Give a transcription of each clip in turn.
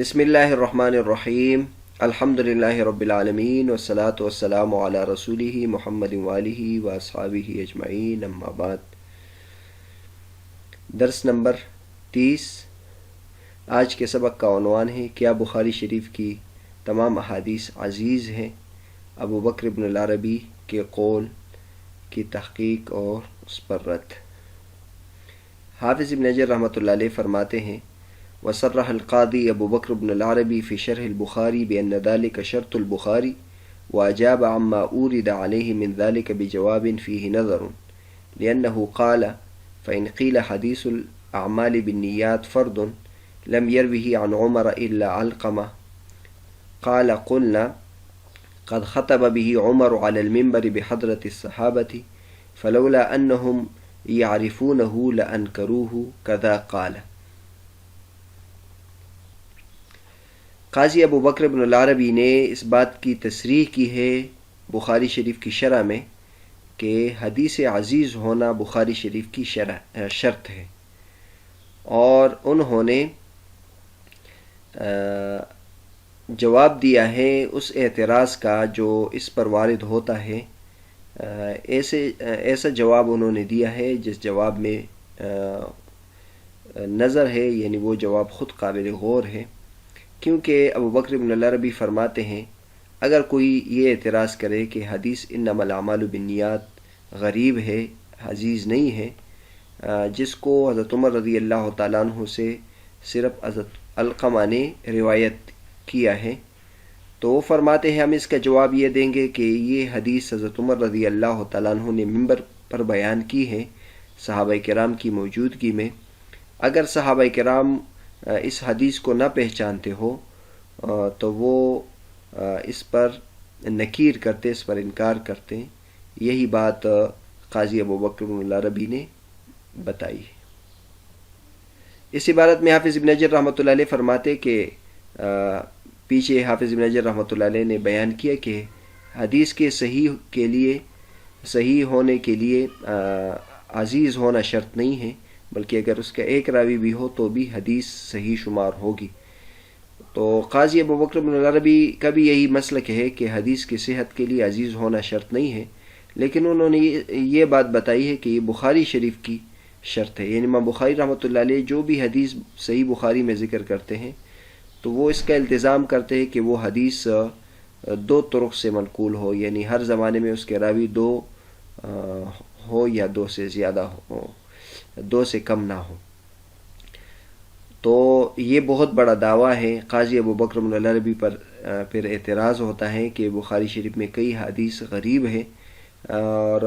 بسم اللہ الرحمن الرحیم الحمد للہ رب العالمین والصلاة والسلام علی رسولہ محمد وآلہ واصحابہ اجمعین اما بعد۔ درس نمبر 30۔ آج کے سبق کا عنوان ہے کیا بخاری شریف کی تمام احادیث عزیز ہیں؟ ابو بکر ابن العربی کے قول کی تحقیق اور اس پر رد۔ حافظ ابن حجر رحمۃ اللہ علیہ فرماتے ہیں وصرح القاضی ابو بکر بن العربی فی شرح البخاری بأن ذلك شرط البخاری وأجاب عما أورد عليه من ذلك بجواب فيه نظر لأنه قال فإن قيل حديث الأعمال بالنيات فرض لم يروه عن عمر إلا علقمة قال قلنا قد خطب به عمر على المنبر بحضرة الصحابة فلولا أنهم يعرفونه لأنكروه كذا قال۔ قاضی ابو بکر بن العربی نے اس بات کی تصریح کی ہے بخاری شریف کی شرح میں کہ حدیث عزیز ہونا بخاری شریف کی شرط ہے، اور انہوں نے جواب دیا ہے اس اعتراض کا جو اس پر وارد ہوتا ہے۔ ایسا جواب انہوں نے دیا ہے جس جواب میں نظر ہے، یعنی وہ جواب خود قابل غور ہے، کیونکہ ابو بکر بن العربی فرماتے ہیں اگر کوئی یہ اعتراض کرے کہ حدیث انما الاعمال بالنیات غریب ہے، عزیز نہیں ہے، جس کو حضرت عمر رضی اللہ تعالیٰ عنہ سے صرف حضرت علقمہ نے روایت کیا ہے، تو وہ فرماتے ہیں ہم اس کا جواب یہ دیں گے کہ یہ حدیث حضرت عمر رضی اللہ تعالیٰ عنہ نے منبر پر بیان کی ہے صحابہ کرام کی موجودگی میں۔ اگر صحابہ کرام اس حدیث کو نہ پہچانتے ہو تو وہ اس پر نکیر کرتے، اس پر انکار کرتے۔ یہی بات قاضی ابو بکر بن العربی نے بتائی ہے۔ اس عبارت میں حافظ ابن حجر رحمۃ اللہ علیہ فرماتے کہ پیچھے حافظ ابن حجر رحمۃ اللہ علیہ نے بیان کیا کہ حدیث کے صحیح ہونے کے لیے عزیز ہونا شرط نہیں ہے، بلکہ اگر اس کا ایک راوی بھی ہو تو بھی حدیث صحیح شمار ہوگی۔ تو قاضی ابو بکر بن العربی کا بھی یہی مسلک ہے کہ حدیث کی صحت کے لیے عزیز ہونا شرط نہیں ہے، لیکن انہوں نے یہ بات بتائی ہے کہ یہ بخاری شریف کی شرط ہے، یعنی امام بخاری رحمۃ اللہ علیہ جو بھی حدیث صحیح بخاری میں ذکر کرتے ہیں تو وہ اس کا التزام کرتے ہیں کہ وہ حدیث دو طرق سے منقول ہو، یعنی ہر زمانے میں اس کے راوی دو ہو یا دو سے زیادہ ہو، دو سے کم نہ ہو۔ تو یہ بہت بڑا دعویٰ ہے۔ قاضی ابو بکر بن العربی پر پھر اعتراض ہوتا ہے کہ بخاری شریف میں کئی حدیث غریب ہے، اور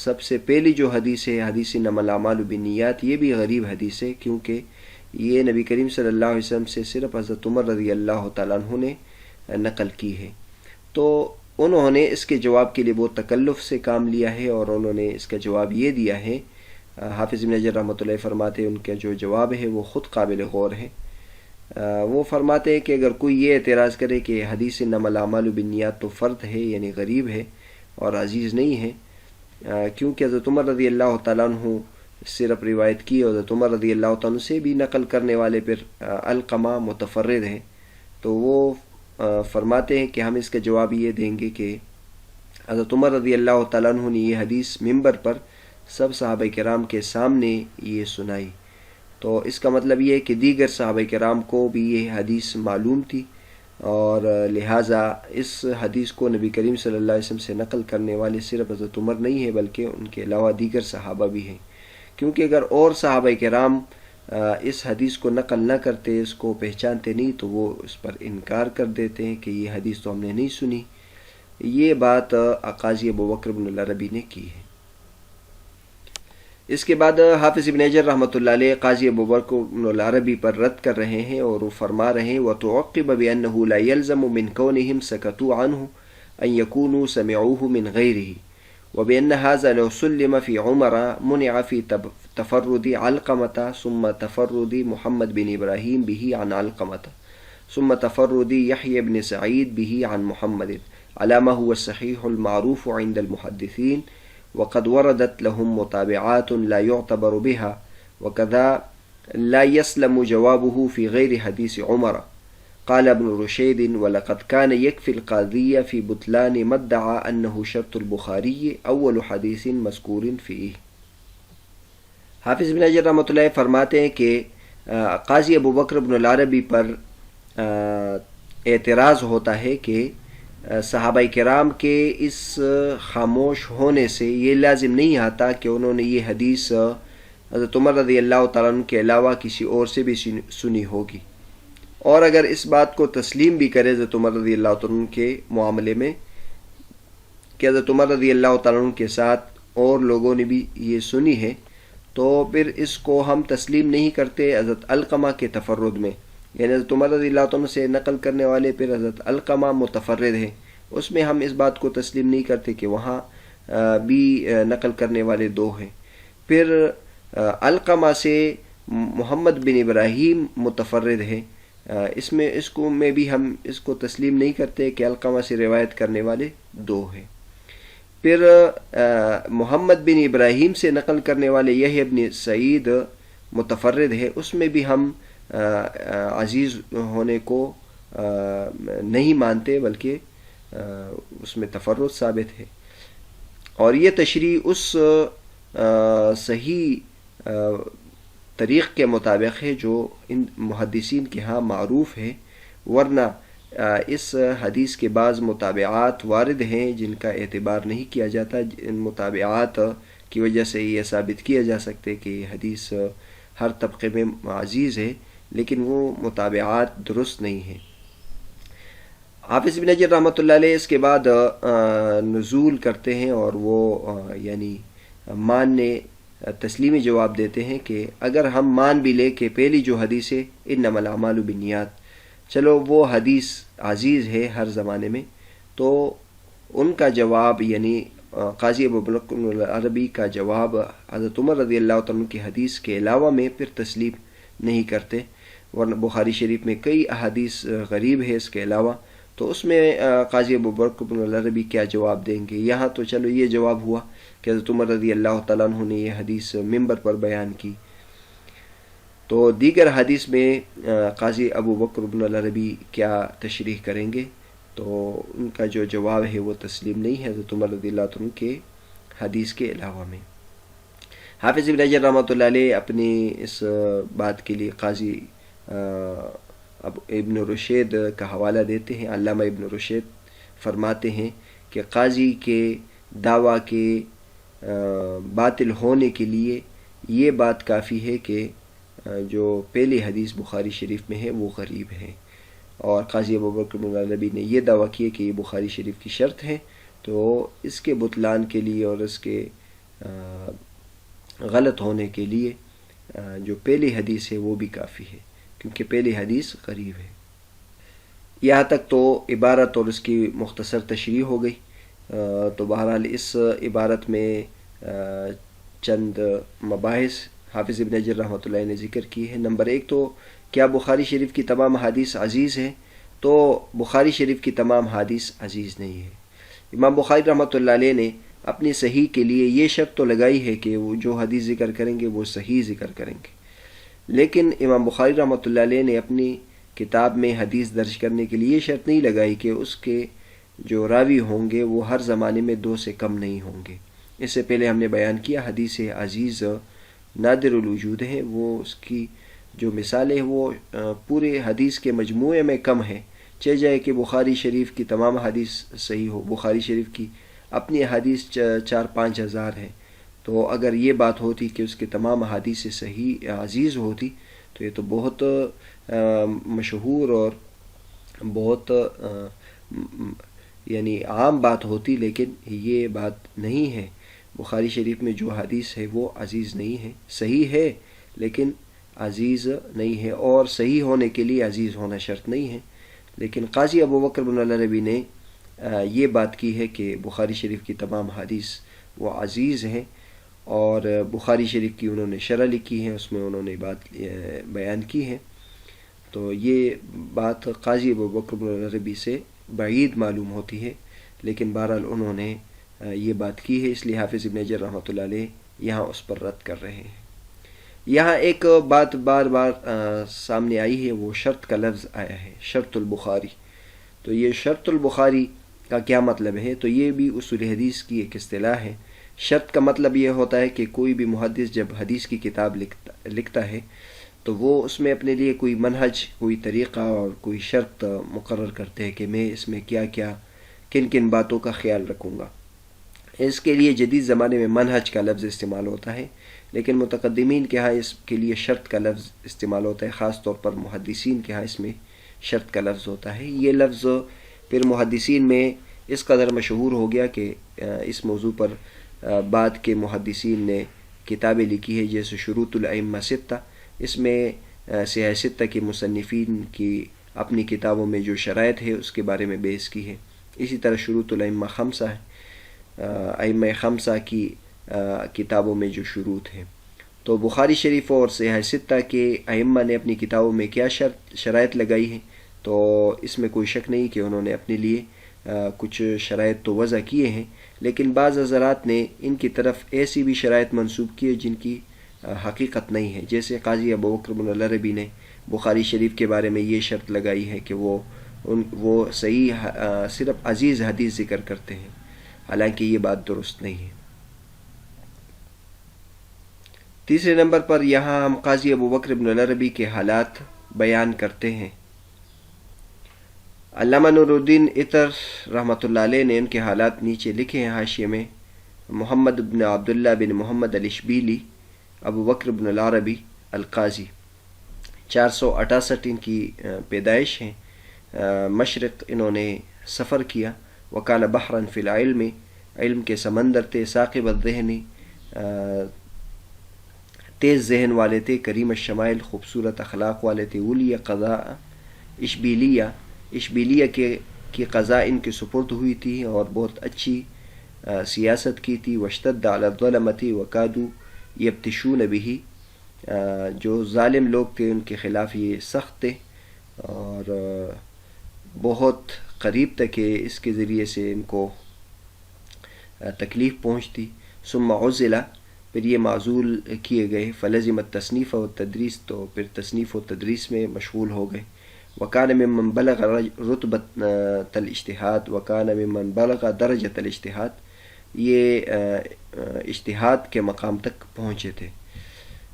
سب سے پہلی جو حدیث ہے حدیث انما الاعمال بالنیات، یہ بھی غریب حدیث ہے، کیونکہ یہ نبی کریم صلی اللہ علیہ وسلم سے صرف حضرت عمر رضی اللہ تعالیٰ عنہ نے نقل کی ہے۔ تو انہوں نے اس کے جواب کے لیے بہت تکلف سے کام لیا ہے، اور انہوں نے اس کا جواب یہ دیا ہے۔ حافظ ابن حجر رحمۃ اللہ فرماتے ہیں ان کا جو جواب ہے وہ خود قابل غور ہے۔ وہ فرماتے ہیں کہ اگر کوئی یہ اعتراض کرے کہ حدیث انما الاعمال بالنیات تو فرد ہے، یعنی غریب ہے اور عزیز نہیں ہے، کیونکہ حضرت عمر رضی اللہ تعالیٰ عنہ صرف روایت کی، اور حضرت عمر رضی اللہ تعالیٰ عنہ سے بھی نقل کرنے والے پھر علقمہ متفرد ہیں، تو وہ فرماتے ہیں کہ ہم اس کا جواب یہ دیں گے کہ حضرت عمر رضی اللہ تعالیٰ عنہ نے یہ حدیث منبر پر سب صحابہ کرام کے سامنے یہ سنائی، تو اس کا مطلب یہ ہے کہ دیگر صحابہ کرام کو بھی یہ حدیث معلوم تھی، اور لہٰذا اس حدیث کو نبی کریم صلی اللہ علیہ وسلم سے نقل کرنے والے صرف حضرت عمر نہیں ہے، بلکہ ان کے علاوہ دیگر صحابہ بھی ہیں، کیونکہ اگر اور صحابہ کرام اس حدیث کو نقل نہ کرتے، اس کو پہچانتے نہیں، تو وہ اس پر انکار کر دیتے ہیں کہ یہ حدیث تو ہم نے نہیں سنی۔ یہ بات قاضی ابو بکر بن العربی نے کی ہے۔ اس کے بعد حافظ ابن حجر رحمۃ اللہ علیہ قاضی ابو بکر بن العربی پر رد کر رہے ہیں، اور وہ فرما رہے ہیں وَتُعَقِّبَ بِأَنَّهُ لَا يَلْزَمُ مِنْ كَوْنِهِمْ سَكَتُوا عَنْهُ أَنْ يَكُونُوا سَمِعُوهُ مِنْ غَيْرِهِ وَبِأَنَّ هَذَا لَوْ سُلِّمَ فِي عُمَرَ مُنِعَ فِي تفرد علقمة ثم تفرد محمد بن إبراهيم به عن علقمة ثم تفرد يحيى بن سعيد به عن محمد على ما هو الصحيح المعروف عند المحدثين وقد وردت لهم متابعات لا يعتبر بها وكذا لا يسلم جوابه في غير حديث عمر قال ابن رشید ولقد كان يكفي القاضي في بطلان ما ادعى أنه شرط البخاری اول حدیث مذکور فيه۔ حافظ ابن حجر رحمۃ اللہ فرماتے ہیں کہ قاضی ابو بکر بن العربی پر اعتراض ہوتا ہے کہ صحابہ کرام کے اس خاموش ہونے سے یہ لازم نہیں آتا کہ انہوں نے یہ حدیث حضرت عمر رضی اللہ تعالیٰ عنہ کے علاوہ کسی اور سے بھی سنی ہوگی، اور اگر اس بات کو تسلیم بھی کرے حضرت عمر رضی اللہ تعالیٰ عنہ کے معاملے میں کہ حضرت عمر رضی اللہ تعالیٰ عنہ کے ساتھ اور لوگوں نے بھی یہ سنی ہے، تو پھر اس کو ہم تسلیم نہیں کرتے حضرت علقمہ کے تفرد میں، یعنی حضرت عمر رضی اللہ عنہ سے نقل کرنے والے پھر حضرت علقمہ متفرد ہیں، اس میں ہم اس بات کو تسلیم نہیں کرتے کہ وہاں بھی نقل کرنے والے دو ہیں۔ پھر علقمہ سے محمد بن ابراہیم متفرد ہے، اس میں بھی ہم اس کو تسلیم نہیں کرتے کہ علقمہ سے روایت کرنے والے دو ہیں۔ پھر محمد بن ابراہیم سے نقل کرنے والے یحییٰ بن سعید متفرد ہے، اس میں بھی ہم عزیز ہونے کو نہیں مانتے بلکہ اس میں تفرد ثابت ہے، اور یہ تشریح اس صحیح طریق کے مطابق ہے جو ان محدثین کے ہاں معروف ہے، ورنہ اس حدیث کے بعض متابعات وارد ہیں جن کا اعتبار نہیں کیا جاتا، ان متابعات کی وجہ سے یہ ثابت کیا جا سکتے کہ یہ حدیث ہر طبقے میں عزیز ہے، لیکن وہ متابعات درست نہیں ہیں۔ حافظ ابن حجر رحمۃ اللہ علیہ اس کے بعد نزول کرتے ہیں، اور وہ یعنی ماننے تسلیمی جواب دیتے ہیں کہ اگر ہم مان بھی لے کہ پہلی جو حدیث ہے انما الاعمال بالنیات، چلو وہ حدیث عزیز ہے ہر زمانے میں، تو ان کا جواب یعنی قاضی ابو بکر بن العربی کا جواب حضرت عمر رضی اللہ عنہ کی حدیث کے علاوہ میں پھر تسلیم نہیں کرتے، ورنہ بخاری شریف میں کئی احادیث غریب ہے اس کے علاوہ، تو اس میں قاضی ابو بکر بن العربی کیا جواب دیں گے؟ یہاں تو چلو یہ جواب ہوا کہ حضرت عمر رضی اللہ تعالیٰ عنہ نے یہ حدیث منبر پر بیان کی، تو دیگر حدیث میں قاضی ابو بکر بن العربی کیا تشریح کریں گے؟ تو ان کا جو جواب ہے وہ تسلیم نہیں ہے حضرت عمر رضی اللہ عنہ کے حدیث کے علاوہ میں۔ حافظ ابن حجر رحمۃ اللہ علیہ اپنی اس بات کے لیے قاضی ابن رشید کا حوالہ دیتے ہیں۔ علامہ ابن رشید فرماتے ہیں کہ قاضی کے دعویٰ کے باطل ہونے کے لیے یہ بات کافی ہے کہ جو پہلی حدیث بخاری شریف میں ہے وہ غریب ہے، اور قاضی ابو بکر بن العربی نے یہ دعویٰ کیا کہ یہ بخاری شریف کی شرط ہے، تو اس کے بطلان کے لیے اور اس کے غلط ہونے کے لیے جو پہلی حدیث ہے وہ بھی کافی ہے، کیونکہ پہلی حدیث غریب ہے۔ یہاں تک تو عبارت اور اس کی مختصر تشریح ہو گئی، تو بہرحال اس عبارت میں چند مباحث حافظ ابن حجر رحمۃ اللہ نے ذکر کی ہے۔ نمبر ایک تو کیا بخاری شریف کی تمام حدیث عزیز ہیں؟ تو بخاری شریف کی تمام حدیث عزیز نہیں ہے۔ امام بخاری رحمۃ اللہ علیہ نے اپنی صحیح کے لیے یہ شرط تو لگائی ہے کہ وہ جو حدیث ذکر کریں گے وہ صحیح ذکر کریں گے، لیکن امام بخاری رحمۃ اللہ علیہ نے اپنی کتاب میں حدیث درج کرنے کے لیے یہ شرط نہیں لگائی کہ اس کے جو راوی ہوں گے وہ ہر زمانے میں 2 سے کم نہیں ہوں گے۔ اس سے پہلے ہم نے بیان کیا حدیث عزیز نادر الوجود ہے، وہ اس کی جو مثال ہے وہ پورے حدیث کے مجموعے میں کم ہے، چاہے جائے کہ بخاری شریف کی تمام حدیث صحیح ہو، بخاری شریف کی اپنی حدیث 4-5 ہزار ہیں، تو اگر یہ بات ہوتی کہ اس کے تمام حدیث صحیح عزیز ہوتی تو یہ تو بہت مشہور اور بہت یعنی عام بات ہوتی، لیکن یہ بات نہیں ہے۔ بخاری شریف میں جو حدیث ہے وہ عزیز نہیں ہے، صحیح ہے لیکن عزیز نہیں ہے، اور صحیح ہونے کے لیے عزیز ہونا شرط نہیں ہے۔ لیکن قاضی ابو بکر بن العربی نے یہ بات کی ہے کہ بخاری شریف کی تمام حدیث وہ عزیز ہیں، اور بخاری شریف کی انہوں نے شرح لکھی ہے، اس میں انہوں نے بات بیان کی ہے، تو یہ بات قاضی ابو بکر بن العربی سے بعید معلوم ہوتی ہے، لیکن بہرحال انہوں نے یہ بات کی ہے، اس لیے حافظ ابن حجر رحمۃ اللہ علیہ یہاں اس پر رد کر رہے ہیں۔ یہاں ایک بات بار بار سامنے آئی ہے، وہ شرط کا لفظ آیا ہے، شرط البخاری. تو یہ شرط البخاری کا کیا مطلب ہے؟ تو یہ بھی اصول حدیث کی ایک اصطلاح ہے. شرط کا مطلب یہ ہوتا ہے کہ کوئی بھی محدث جب حدیث کی کتاب لکھتا ہے تو وہ اس میں اپنے لیے کوئی منہج، کوئی طریقہ اور کوئی شرط مقرر کرتے ہیں کہ میں اس میں کیا کیا، کن کن باتوں کا خیال رکھوں گا. اس کے لیے جدید زمانے میں منہج کا لفظ استعمال ہوتا ہے، لیکن متقدمین کے ہاں اس کے لیے شرط کا لفظ استعمال ہوتا ہے. خاص طور پر محدثین کے ہاں اس میں شرط کا لفظ ہوتا ہے. یہ لفظ پھر محدثین میں اس قدر مشہور ہو گیا کہ اس موضوع پر بعد کے محدثین نے کتابیں لکھی ہے، جیسے شروط الائمہ ستہ. اس میں سیاہ ستہ کے مصنفین کی اپنی کتابوں میں جو شرائط ہے اس کے بارے میں بحث کی ہے. اسی طرح شروط الائمہ خمسہ ہے، ائمہ خمسہ کی کتابوں میں جو شروط ہیں. تو بخاری شریف اور سیاہ ستہ کے ائمہ نے اپنی کتابوں میں کیا شرائط لگائی ہیں، تو اس میں کوئی شک نہیں کہ انہوں نے اپنے لیے کچھ شرائط تو وضع کیے ہیں، لیکن بعض حضرات نے ان کی طرف ایسی بھی شرائط منسوب کی ہے جن کی حقیقت نہیں ہے. جیسے قاضی ابوبکر بن العربی نے بخاری شریف کے بارے میں یہ شرط لگائی ہے کہ وہ صحیح صرف عزیز حدیث ذکر کرتے ہیں، حالانکہ یہ بات درست نہیں ہے. تیسرے نمبر پر یہاں ہم قاضی ابوبکر بن العربی کے حالات بیان کرتے ہیں. علامہ نور الدین عطر رحمۃ اللہ علیہ نے ان کے حالات نیچے لکھے ہیں حاشیے میں. محمد بن عبداللہ بن محمد الاشبیلی ابوبکر بن العربی القاضی، 468 ان کی پیدائش ہیں. مشرق انہوں نے سفر کیا. وکان بحرن فی العلم، علم کے سمندر تھے. ثاقب الذہن، تیز ذہن والے تھے. کریم الشمائل، خوبصورت اخلاق والے تھے. ولی قضاء اشبیلیہ کی قضاء ان کے سپرد ہوئی تھی اور بہت اچھی سیاست کی تھی. واشتد علی الظلمۃ وکادوا یبطشون بہ، جو ظالم لوگ تھے ان کے خلاف یہ سخت تھے اور بہت قریب تک کہ اس کے ذریعے سے ان کو تکلیف پہنچتی. ثم عزل، پھر یہ معزول کیے گئے. فلزم التصنیف و تدریس، تو پھر تصنیف و تدریس میں مشغول ہو گئے. وکان ممن بلغ رتبۃ الاجتہاد، وکان ممن بلغ درجۃ الاجتہاد، یہ اجتہاد کے مقام تک پہنچے تھے.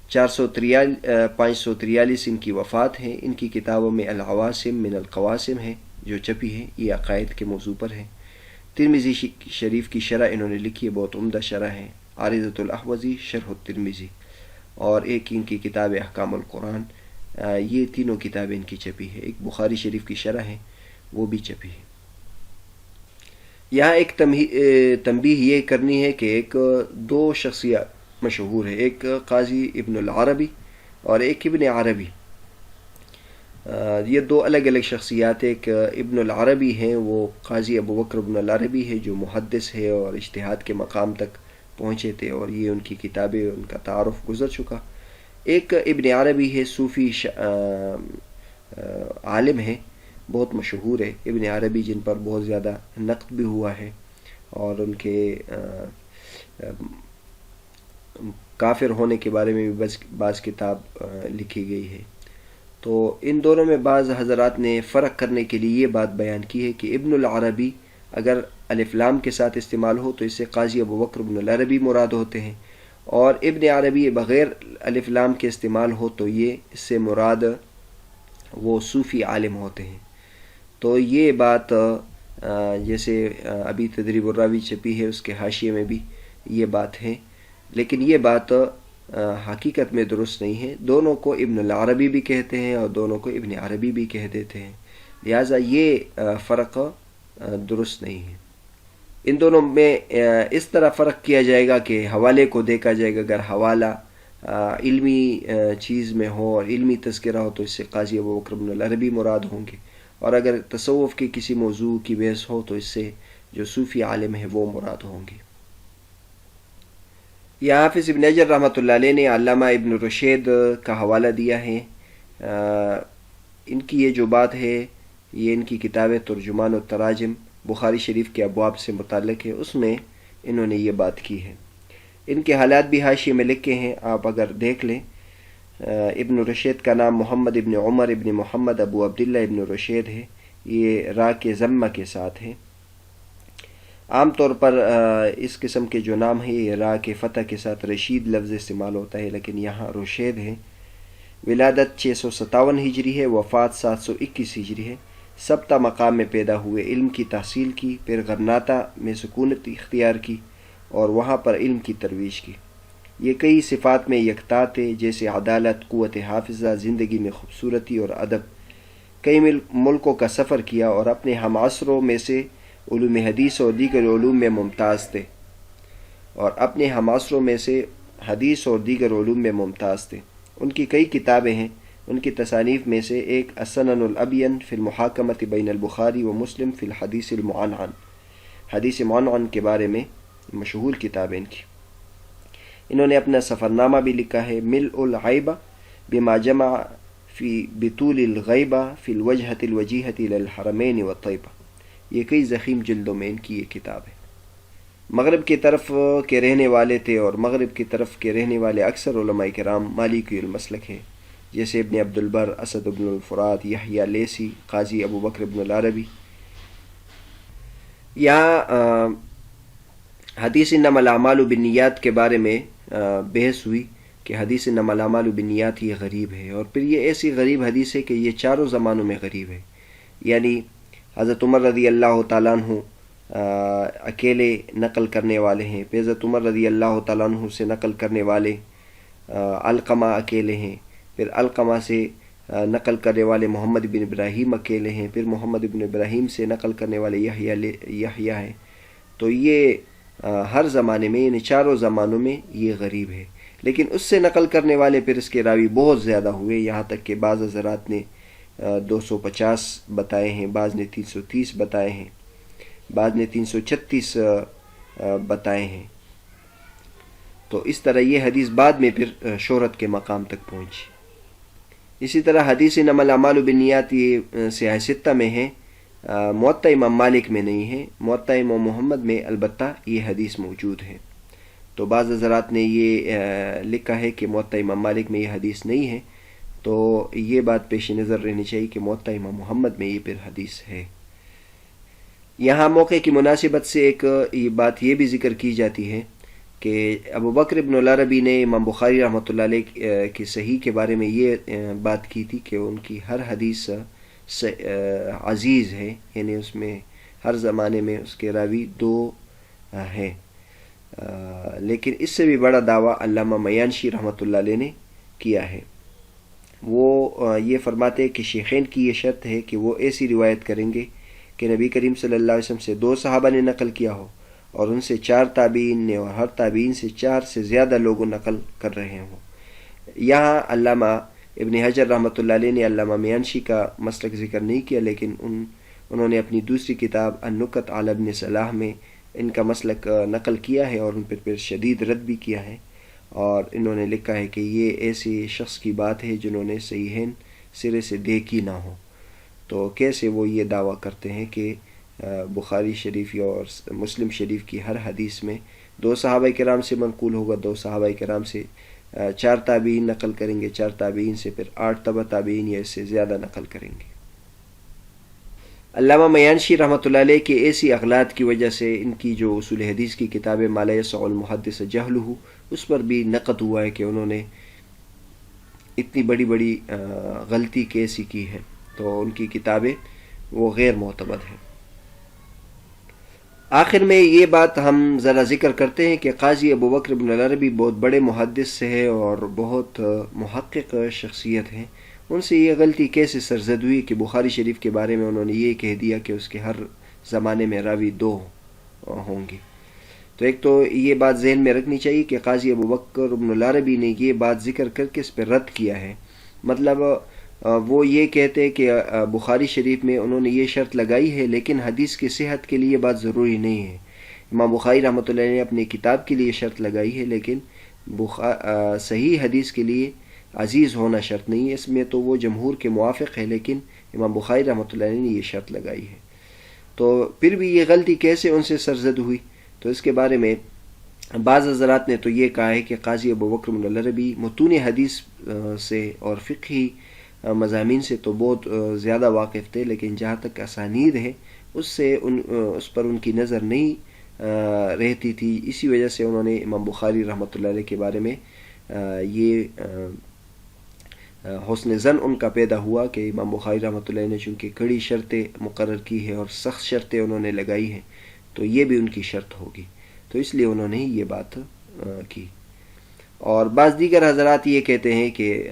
543 ان کی وفات ہے. ان کی کتابوں میں العواصم من القواسم ہے جو چھپی ہے، یہ عقائد کے موضوع پر ہے. ترمذی شریف کی شرح انہوں نے لکھی ہے، بہت عمدہ شرح ہے. عارضۃ الاحوذی، شرح الترمذی، اور ایک ان کی کتاب احکام القرآن. یہ تینوں کتابیں ان کی چھپی ہے. ایک بخاری شریف کی شرح ہے، وہ بھی چھپی ہے. یہاں ایک تنبیہ یہ کرنی ہے کہ ایک دو شخصیات مشہور ہے، ایک قاضی ابن العربی اور ایک ابن عربی. یہ دو الگ الگ شخصیات. ایک ابن العربی ہیں، وہ قاضی ابوبکر ابن العربی ہے جو محدث ہے اور اجتہاد کے مقام تک پہنچے تھے، اور یہ ان کی کتابیں، ان کا تعارف گزر چکا. ایک ابن عربی ہے، صوفی عالم ہے، بہت مشہور ہے ابن عربی، جن پر بہت زیادہ نقد بھی ہوا ہے اور ان کے کافر ہونے کے بارے میں بھی بعض کتاب لکھی گئی ہے. تو ان دونوں میں بعض حضرات نے فرق کرنے کے لیے یہ بات بیان کی ہے کہ ابن العربی اگر الف لام کے ساتھ استعمال ہو تو اس سے قاضی ابوبکر بن العربی مراد ہوتے ہیں، اور ابن عربی بغیر الف لام کے استعمال ہو تو یہ اس سے مراد وہ صوفی عالم ہوتے ہیں. تو یہ بات جیسے ابھی تدریب الراوی چھپی ہے اس کے حاشیے میں بھی یہ بات ہے، لیکن یہ بات حقیقت میں درست نہیں ہے. دونوں کو ابن العربی بھی کہتے ہیں اور دونوں کو ابن عربی بھی کہہ دیتے ہیں، لہٰذا یہ فرق درست نہیں ہے. ان دونوں میں اس طرح فرق کیا جائے گا کہ حوالے کو دیکھا جائے گا. اگر حوالہ علمی چیز میں ہو اور علمی تذکرہ ہو تو اس سے قاضی ابوبکر بن العربی مراد ہوں گے، اور اگر تصوف کے کسی موضوع کی بحث ہو تو اس سے جو صوفی عالم ہے وہ مراد ہوں گے. یہ حافظ ابن حجر رحمۃ اللہ علیہ نے علامہ ابن رشید کا حوالہ دیا ہے. ان کی یہ جو بات ہے یہ ان کی کتاب ترجمان التراجم بخاری شریف کے ابواب سے متعلق ہے، اس میں انہوں نے یہ بات کی ہے. ان کے حالات بھی حاشیے میں لکھے ہیں، آپ اگر دیکھ لیں ابن رشید کا نام محمد ابن عمر ابن محمد ابو عبداللہ ابن رشید ہے، یہ را کے ضمہ کے ساتھ ہے۔ عام طور پر اس قسم کے جو نام ہیں یہ را کے فتح کے ساتھ رشید لفظ استعمال ہوتا ہے، لیکن یہاں رشید ہے۔ ولادت 657 ہجری ہے، وفات 721 ہجری ہے۔ سبتہ مقام میں پیدا ہوئے، علم کی تحصیل کی، پھر غرناطہ میں سکونت اختیار کی اور وہاں پر علم کی ترویج کی۔ یہ کئی صفات میں یکتا تھے، جیسے عدالت، قوت حافظہ، زندگی میں خوبصورتی اور ادب۔ کئی ملکوں کا سفر کیا اور اپنے ہم عصروں میں سے علوم حدیث اور دیگر علوم میں ممتاز تھے، ان کی کئی کتابیں ہیں۔ ان کی تصانیف میں سے ایک السنن الابین فی المحاکمۃ بین البخاری و مسلم فی الحدیث المعنعن، حدیث معنعن کے بارے میں مشہور کتاب ان کی۔ انہوں نے اپنا سفرنامہ بھی لکھا ہے، ملء العیبہ بما جمع فی بطول الغیبہ فی الوجہۃ الوجیہۃ الی الحرمین والطیبہ۔ یہ کئی ضخیم جلدوں میں ان کی یہ کتاب ہے۔ مغرب کی طرف کے رہنے والے تھے، اور مغرب کی طرف کے رہنے والے اکثر علماء کرام مالکی المسلک ہیں، جیسے ابن عبد البر، اسد بن الفرات، یحییٰ لیثی، قاضی ابو بکر بن العربی۔ یہاں حدیث انما الاعمال بالنیات کے بارے میں بحث ہوئی کہ حدیث انما الاعمال بالنیات یہ غریب ہے، اور پھر یہ ایسی غریب حدیث ہے کہ یہ چاروں زمانوں میں غریب ہے۔ یعنی حضرت عمر رضی اللہ تعالیٰ عنہ اکیلے نقل کرنے والے ہیں، پھر حضرت عمر رضی اللہ تعالیٰ عنہ سے نقل کرنے والے علقمہ اکیلے ہیں، پھر علقمہ سے نقل کرنے والے محمد بن ابراہیم اکیلے ہیں، پھر محمد بن ابراہیم سے نقل کرنے والے یحییٰ ہیں۔ تو یہ ہر زمانے میں، یعنی چاروں زمانوں میں یہ غریب ہے، لیکن اس سے نقل کرنے والے پھر اس کے راوی بہت زیادہ ہوئے، یہاں تک کہ بعض حضرات نے 250 بتائے ہیں، بعض نے 330 بتائے ہیں، بعض نے 336 بتائے ہیں۔ تو اس طرح یہ حدیث بعد میں پھر شہرت کے مقام تک پہنچی۔ اسی طرح حدیث انما الاعمال بالنیات یہ سیاہ ستہ میں ہے، موطا امام مالک میں نہیں ہے، موطا امام محمد میں البتہ یہ حدیث موجود ہے۔ تو بعض حضرات نے یہ لکھا ہے کہ موطا امام مالک میں یہ حدیث نہیں ہے، تو یہ بات پیش نظر رہنی چاہیے کہ موطا امام محمد میں یہ پھر حدیث ہے۔ یہاں موقع کی مناسبت سے ایک یہ بات یہ بھی ذکر کی جاتی ہے کہ ابو بکر ابن العربی نے امام بخاری رحمۃ اللہ علیہ کی صحیح کے بارے میں یہ بات کی تھی کہ ان کی ہر حدیث عزیز ہے، یعنی اس میں ہر زمانے میں اس کے راوی 2 ہیں۔ لیکن اس سے بھی بڑا دعویٰ علامہ میانشی رحمۃ اللہ علیہ نے کیا ہے۔ وہ یہ فرماتے ہیں کہ شیخین کی یہ شرط ہے کہ وہ ایسی روایت کریں گے کہ نبی کریم صلی اللہ علیہ وسلم سے 2 صحابہ نے نقل کیا ہو، اور ان سے 4 تابعین نے، اور ہر تابعین سے 4 سے زیادہ لوگوں نقل کر رہے ہوں۔ یہاں علامہ ابن حجر رحمۃ اللہ علیہ نے علامہ میانشی کا مسلک ذکر نہیں کیا، لیکن انہوں نے اپنی دوسری کتاب النکت علی ابن صلاح میں ان کا مسلک نقل کیا ہے، اور ان پر پھر شدید رد بھی کیا ہے، اور انہوں نے لکھا ہے کہ یہ ایسے شخص کی بات ہے جنہوں نے صحیحین سرے سے دیکھی نہ ہو۔ تو کیسے وہ یہ دعویٰ کرتے ہیں کہ بخاری شریف اور مسلم شریف کی ہر حدیث میں 2 صحابہ کرام سے منقول ہوگا، 2 صحابہ کرام سے 4 تابعین نقل کریں گے، 4 تابعین سے پھر 8 تبع تابعین یا اس سے زیادہ نقل کریں گے۔ علامہ میانشی رحمۃ اللہ علیہ کے ایسی اغلاط کی وجہ سے ان کی جو اصول حدیث کی کتاب ما لا یسع المحدث جہلہ، اس پر بھی نقد ہوا ہے کہ انہوں نے اتنی بڑی بڑی غلطی کیسی کی ہے، تو ان کی کتابیں وہ غیر معتمد ہیں۔ آخر میں یہ بات ہم ذرا ذکر کرتے ہیں کہ قاضی ابو بکر بن العربی بہت بڑے محدث سے ہے اور بہت محقق شخصیت ہیں، ان سے یہ غلطی کیسے سرزد ہوئی کہ بخاری شریف کے بارے میں انہوں نے یہ کہہ دیا کہ اس کے ہر زمانے میں راوی 2 ہوں گے۔ تو ایک تو یہ بات ذہن میں رکھنی چاہیے کہ قاضی ابو بکر بن العربی نے یہ بات ذکر کر کے اس پہ رد کیا ہے، مطلب وہ یہ کہتے کہ بخاری شریف میں انہوں نے یہ شرط لگائی ہے، لیکن حدیث کی صحت کے لیے بات ضروری نہیں ہے۔ امام بخاری رحمۃ اللہ نے اپنی کتاب کے لیے شرط لگائی ہے، لیکن صحیح حدیث کے لیے عزیز ہونا شرط نہیں ہے۔ اس میں تو وہ جمہور کے موافق ہے، لیکن امام بخاری رحمۃ اللہ نے یہ شرط لگائی ہے۔ تو پھر بھی یہ غلطی کیسے ان سے سرزد ہوئی، تو اس کے بارے میں بعض حضرات نے تو یہ کہا ہے کہ قاضی ابو بکر بن العربی متون حدیث سے اور فقہی مضامین سے تو بہت زیادہ واقف تھے، لیکن جہاں تک اسانید ہے اس پر ان کی نظر نہیں رہتی تھی. اسی وجہ سے انہوں نے امام بخاری رحمۃ اللہ علیہ کے بارے میں یہ حسن ظن ان کا پیدا ہوا کہ امام بخاری رحمۃ اللہ نے چونکہ کڑی شرطیں مقرر کی ہے اور سخت شرطیں انہوں نے لگائی ہیں تو یہ بھی ان کی شرط ہوگی، تو اس لیے انہوں نے یہ بات کی. اور بعض دیگر حضرات یہ کہتے ہیں کہ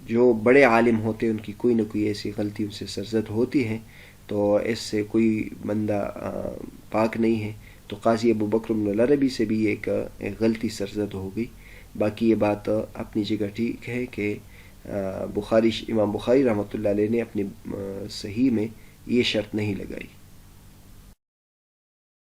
جو بڑے عالم ہوتے ہیں ان کی کوئی نہ کوئی ایسی غلطی ان سے سرزد ہوتی ہے، تو اس سے کوئی بندہ پاک نہیں ہے. تو قاضی ابو بکر بن العربی سے بھی ایک غلطی سرزد ہو گئی. باقی یہ بات اپنی جگہ ٹھیک ہے کہ امام بخاری رحمۃ اللہ علیہ نے اپنی صحیح میں یہ شرط نہیں لگائی.